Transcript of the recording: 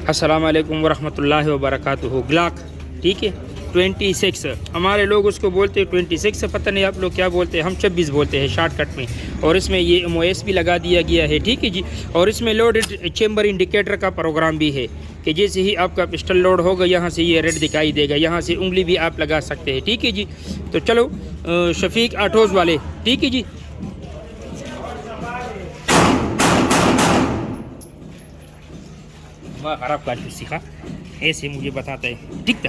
अस्सलाम वालेकुम वरहमतुल्लाहि वबरकातुहू। ग्लाक, ठीक है, 26 हमारे लोग उसको बोलते हैं 26, पता नहीं आप लोग क्या बोलते हैं, हम 26 बोलते हैं शॉर्टकट में। और इसमें ये MOS भी लगा दिया गया है, ठीक है जी। और इसमें लोडेड चेम्बर इंडिकेटर का प्रोग्राम भी है कि जैसे ही आपका पिस्टल लोड होगा यहाँ से ये रेड दिखाई देगा, यहाँ से उंगली भी आप लगा सकते हैं, ठीक है जी। तो चलो शफीक ऑटोज़ वाले, ठीक है जी। वाह खराब का सीखा ऐसे मुझे बताता है, ठीक है।